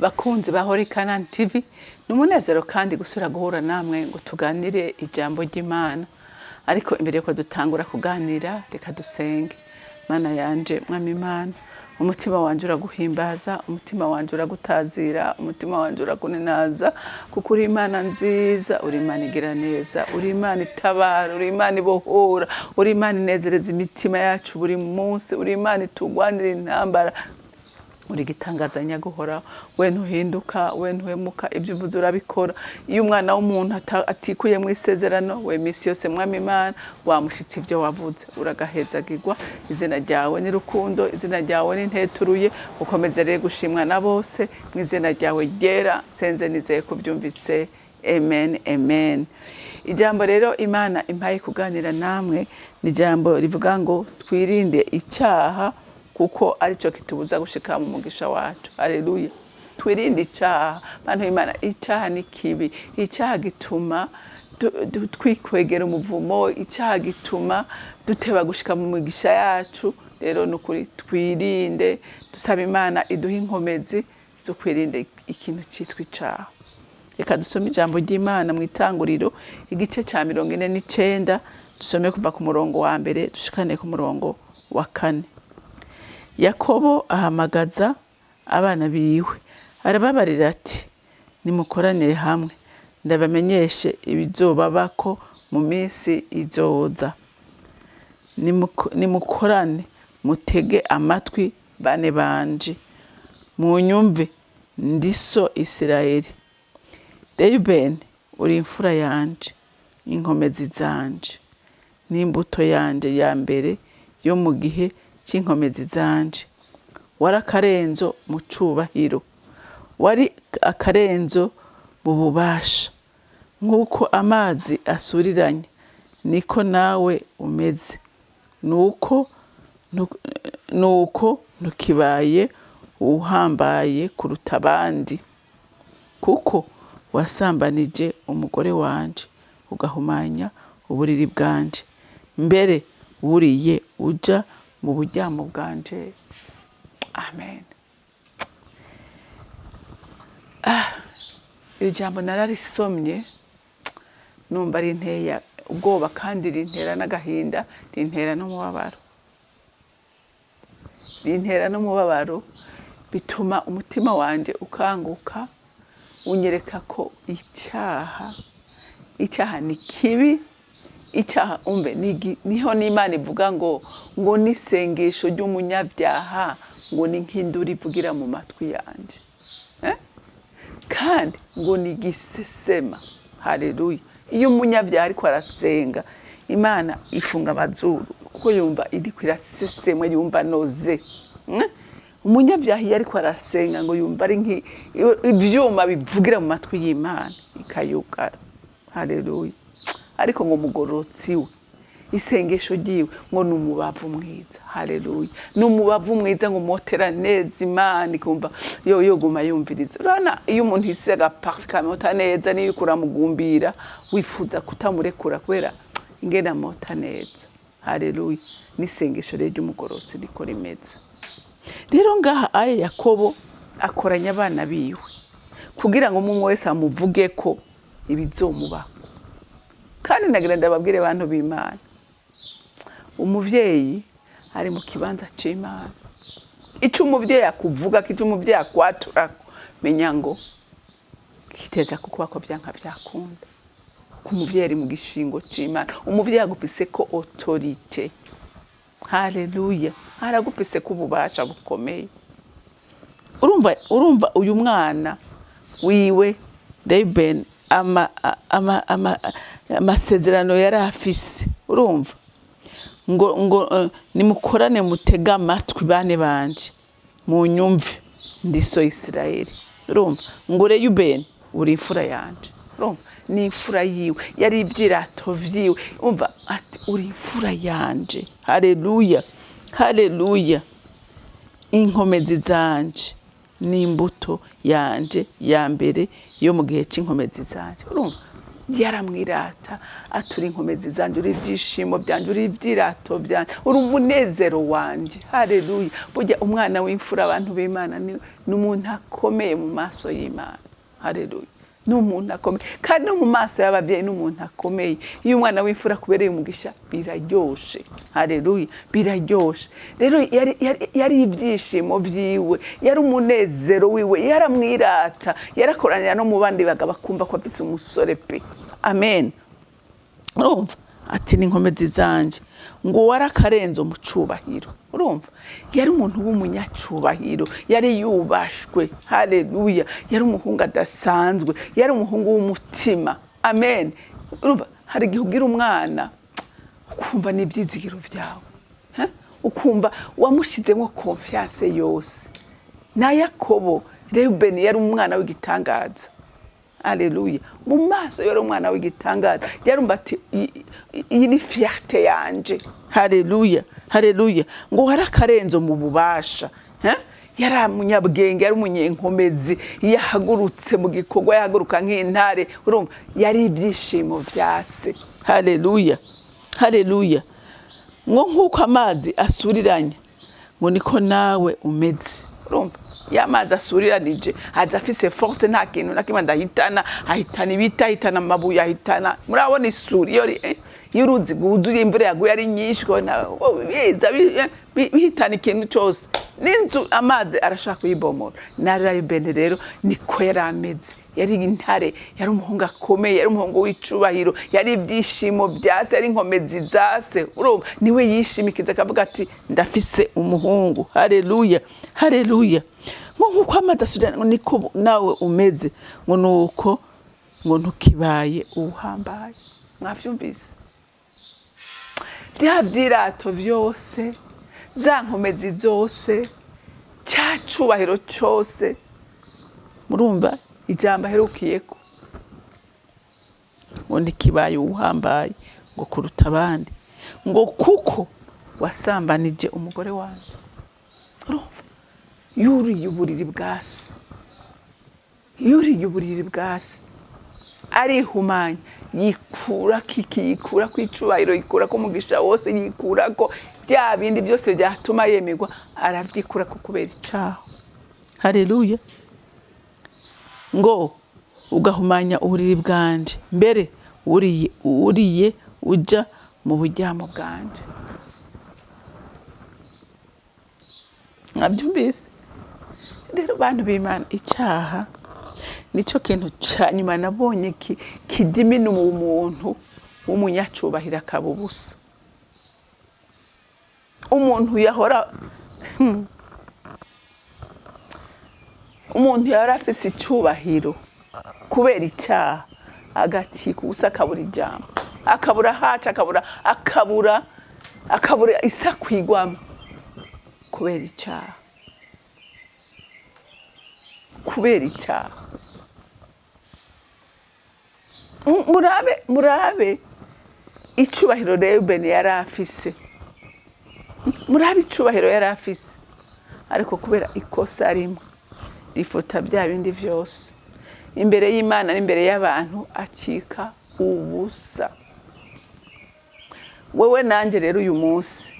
bakunzi bahore Kanani TV numunezero kandi gusura guhura namwe ngo tuganire ijambo ry'Imana. Ariko imbere yuko dutangura kuganira reka dusenge. Mana yanje mwami Imana, umutima wanje uraguhimbaza, umutima wanje uragutazira, umutima wanje urakuninaza, kuko uri Imana nziza, uri Imana igira neza, uri Imana itabara, uri Imana ibohora, uri Imana inezereza imitima yacu buri munsi, uri Imana itugwanira intambara, uri gitangazanya guhora, we ntuhinduka, we ntuhemuka, ibyo uvuze urabikora. Iyo umwana w'umuntu atikuye mu isezerano, we misi yose mwami Imana wamushitse ibyo wavuze, uragahezagirwa. Izina ryawe ni rukundo, izina ryawe ni nteturuye, ukomeze rero gushimwa na bose, mu izina ryawe ryera senze nizeye kubyumvise. Amen, amen. Ijambo rero Imana impaye kuganira namwe ni ijambo rivuga ngo twirinde icyaha, kuko arico kitubuza gushika mu mugisha wacu. Haleluya. Twirinde icyaha. Bantu Imana, icyaha ni kibi. Icyaha gituma twikwegera umuvumo, icyaha gituma duteba gushika mu mugisha yacu. Rero nukuri twirinde, dusaba Imana iduha inkomezi zo kwirinde ikintu cyitwa icyaha. Reka dusome ijambo ry'Imana mu Itanguriro igice cya 49, dusome kuva ku murongo wa mbere dushikane ku murongo wa 4. Yakobo ahamagaza abana biwe arababarira ati, nimukoranire hamwe ndabamenyeshe ibizobabako mu minsi izoza. Nimukorane mutege amatwi bane banje, munyumve ndiso Isirayeli. Reuben uri imfura yanje, inkomezi zanje, n'imbuto yanje ya mbere yo mu gihe cy'inkomezi zanje. Wari akarenzo mu cubahiro, wari akarenzo mu bubasha. Nk'uko amazi asuriranye niko nawe umeze, nuko ntukibaye uhambaye kuruta abandi, kuko wasambanije umugore wanje ugahumanya uburiri bwanje, mbere wuriye uja mu buryamo bwanje. Amen. Iri jambo nararisomye numva rinteye ubwoba kandi rintera n'agahinda, rintera n'umubabaro. Rintera n'umubabaro bituma umutima wanje ukanguka, unyereka ko icyaha ni kibi. Icyaha umbe niho n'Imana ivuga ngo n'isengesho ry'umunyabyaha ngo ni nk'induru ivugira mu matwi yanje, kandi ngo ni gisesema. Haleluya. Iyo umunyabyaha ariko arasenga, Imana ifunga amazuru kuko yumva iriko irasesemwe, yumva noze. Umunyabyaha iyo ariko arasenga ngo yumva ari ibyuma bivugira mu matwi y'Imana ikayugara. Haleluya. Ariko ngo mugorotsi we isengesho ryiwe ngo numubavu mwiza. Haleluya. Numubavu mwiza ngo motera neza Imana ikumva yo guma yumviriza. Urana iyo umuntu isega parfait mota neza niyo kuramugumbira wifuza kutamurekura kwera ingena mota neza. Haleluya. Nisengesho ryo umugorotsi riko rimeze. Rero ngaha aye Yakobo akoranya abana biwe kugira ngo umwe wese amuvuge ko ibizomuba. Kandi nagira ndababwire abantu b'Imana, umuvyeyi ari mu kibanza c'Imana. Ico umuvyeyi akuvuga, kico umuvyeyi akwatura, menya ngo kiteza kukuba ko byanka byakunda. Ku muvyeyi ari mu gishingo c'Imana, umuvyeyi agufise ko autorité. Haleluya. Aragufise ko ububasha bukomeye. Urumva uyu mwana wiwe Reuben amasezerano yari afise. Urumva ngo nimukorane mutega amatwi bane banje, munyumve ndiso Isirayeli. Urumva ngo Reuben uri imfura yanje. Urumva ni imfura yiwe, yari ibyirato vyiwe. Umva ati uri imfura yanje. Haleluya. Haleluya. Inkomezi zanje n'imbuto yanje ya mbere yo mu gihe cy'inkomezi zanje. Urumva yaramwirata atura inkomezi zanje uri ibyishimo byanje uri ibyirato byanje uri umunezero wanje. Haleluya. Burya umwana w'imfura abantu b'Imana ni umuntu akomeye mu maso y'Imana. Haleluya. N'umuntu akomeye kandi no mu maso y'ababyeyi n'umuntu akomeye. Iyo umwana w'imfura kubereye umugisha biraryoshe. Haleluya. Biraryoshe. Rero yari ibyishimo vyiwe, yari umunezero wiwe, yaramwirata, yarakoranira no mu bandi bagaba kumva ko afise umusore pe. Amen. Urumva ati ni inkomezi zanje ngo warakarenzo mu cubahiro. Urumva yari umuntu w'umunyacubahiro, yari yubashwe. Haleluya. Yari umuhungu adasanzwe, yari umuhungu w'umutima. Amen. Urumva hari igihe ugira umwana ukumva n'ibyizigiro vyawe, ukumva wamushizemo confiance yose. Na Yakobo Reuben yari umwana w'igitangaza. Haleluya. Mu maso yari umwana w'igitangaza, yarumva ati iyi ni fierté yanje. Haleluya. Haleluya. Ngo harakarenzo mu bubasha. Yari umunyabwenge, yari umunyenkomezi, yahagurutse mu gikorwa, yahaguruka nk'intare. Urumva yari ibyishimo vyase. Haleluya. Haleluya. Ngo nkuko amazi asuriranya ngo niko nawe umeze. Urumva yamazi asuriranije aza afise force, nta kintu nakimwe ndahitana, ahitana ibita, ahitana amabuye, ahitana murabona isuri y'uruzi guzuye, imvura yaguye ari nyinshi kona biza bihitana ikintu cyose, n'inzu amazi arashaka kuyibomora. Na Reuben rero niko yarameze, yari intare, yari umuhungu akomeye, yari umuhungu w'icubahiro, yari ibyishimo byase, yari inkomezi zase. Urumva niwe yishimikiza akavuga ati ndafise umuhungu. Haleluya. Haleluya. Ngo nkuko amazi asuriranije niko nawe umeze, ngo nuko ngo ntukibaye uhambaye. Mwavyumvise? Bya byirato vyose, za nkomezi zose, cyacubahiro cyose. Murumva ijambo aherukiyeko ngo ntikibaye uhambaye ngo kuruta abandi, ngo kuko wasambanije umugore wanjye. Urumva yuriye uburiri bwase, yuriye uburiri bwase, arihumanya, yikura yikura kwicubahiro, yikura ko umugisha wose, yikura ko bya bindi byose byatuma yemerwa, aravyikura ko kubera icaho. Haleluya. Ngo ugahumanya uburiri bwanje, mbere uriye uja mu buryamo bwanje. Mwabyumvise? Rero bantu b'Imana, icyaha nico kintu cyanyuma nabonye kidimina umuntu w'umunyacubahiro akaba ubusa. Umuntu yahora umuntu yari afise icubahiro kubera icyaha agati kubusa, akabura ijambo, akabura haca, akabura isakwigwamo kubera icyaha. Kubera icyaha. Murabe icubahiro Reuben yari afise, murabe icubahiro yari afise, ariko kubera ikosa rimwe rifuta bya bindi vyose, imbere y'Imana n'imbere y'abantu akika ubusa. Wewe nanje rero uyu munsi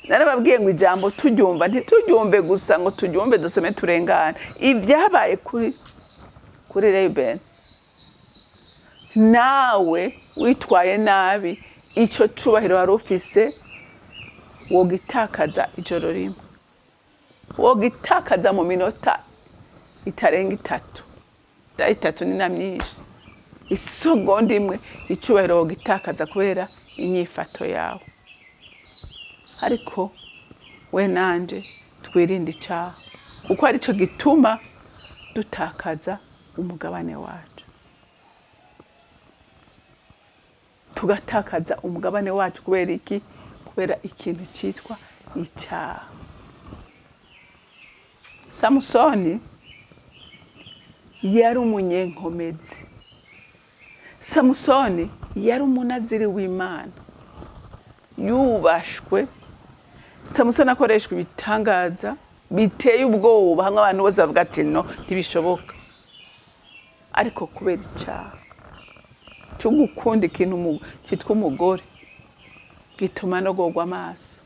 narababwiye ngo ijambo turyumva, ntituryumve gusa ngo turyumve dusome turengane. Ibyabaye kuri Reuben, nawe witwaye nabi, icyo cubahiro wari ufise wogitakaza ijoro rimwe, wogitakaza mu minota itarenga 3. 3 ni na myinshi. Isegonda imwe icubahiro wogitakaza kubera inyifato yawe. Ariko we nanje twirinde icyaha, uko ari cyo gituma dutakaza umugabane wacu, tugatakaza umugabane wacu kubera iki? Kubera ikintu cyitwa icyaha. Samusoni yari umunyenkomezi, Samusoni yari umunaziri w'Imana, yubashwe. Samusoni akoreshwa ibitangaza biteye ubwoba, hamwe abantu bose bavuga ati no ntibishoboka, ariko kubera icyaha cyo gukunda ikintu cyitwa umugore gituma no gogwa amaso,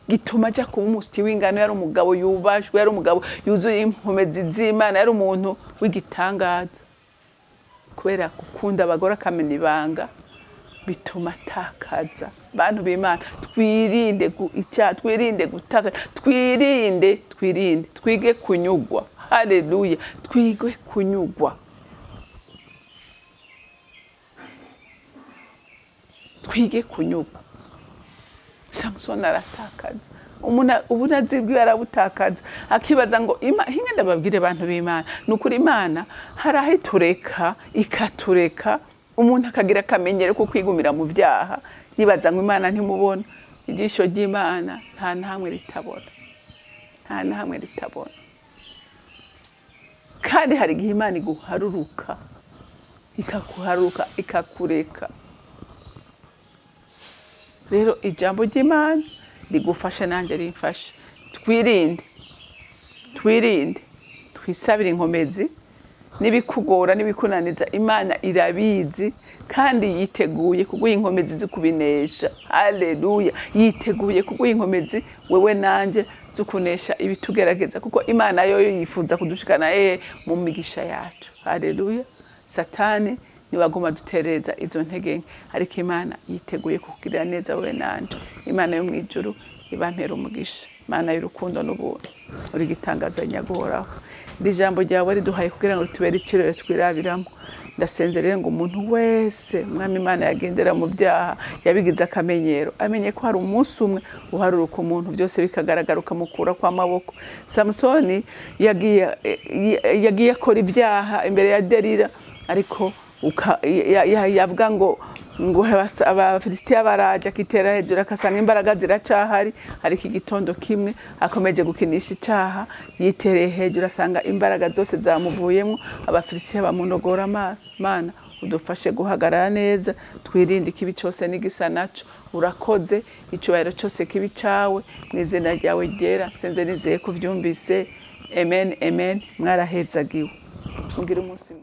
gituma ajya kuba umusyi w'ingano, yari umugabo yubashwe, yari umugabo yuzuye inkomezi z'Imana, yari umuntu w'igitangaza. Kubera gukunda abagore akamenya ibanga bituma atakaza. Bantu b'Imana, twirinde twirinde gutaka, twirinde twige kunyugwa. Haleluya, twige kunyugwa, twige kunyugwa. Samson aratakaza, ubu nazibwiwe arabutakaza, akibaza ngo hinge ndababwire abantu b'Imana, nukuri Imana hari aho itureka ikatureka, umuntu akagira akamenyero ko kwigumira mu byaha, yibaza ngo Imana ntimubona. Ijisho ry'Imana nta nahamwe ritabona, nta nahamwe ritabona. Kandi hari igihe Imana iguharuruka, ikakuharuruka, ikakureka. Rero ijambo ry'Imana rigufasha nanjye rimfashe. Twirinde twisabire inkomezi, n'ibikugora n'ibikunaniza Imana irabizi kandi yiteguye kuguha inkomezi zikubinesha. Haleluya, yiteguye kuguha inkomezi wewe nanje zukunesha ibitugerageza, kuko Imana yoyo yifuza kudushikana mu migisha yacu. Haleluya, Satani niwaguma dutereza izo ntege nke, ariko Imana yiteguye kukugirira neza wewe nanje. Imana yo mwijuru ibampera umugisha, Imana y'urukundo n'ubuntu, uri gitangaza nyaguhoraho. Iri jambo ryawe riduhaye kugira ngo tubere ikirero twirabiramo. Ndasenze rero ngo umuntu wese Mwami Imana yagendera mu byaha, yabigize akamenyero, amenye ko hari umunsi umwe uharuruka umuntu byose bikagaragara, ukamukura kwa maboko. Samsoni yagiye akora ibyaha imbere ya Delila, ariko yavuga ngo Abafilisitiya baraje, akitera hejuru akasanga imbaraga ziracahari, ariko igitondo kimwe akomeje gukinisha icaha, yitereye hejuru asanga imbaraga zose zamuvuyemo, Abafilisitiya bamunogora amaso. Mana udufashe guhagarara neza, twirinde ikibi cyose n'igisa naco. Urakoze, icyubahiro cyose kibi cawe, mu izina ryawe ryera senze nizeye kuvyumvise. Amen, amen. Mwarahezagiwe, mugire umunsi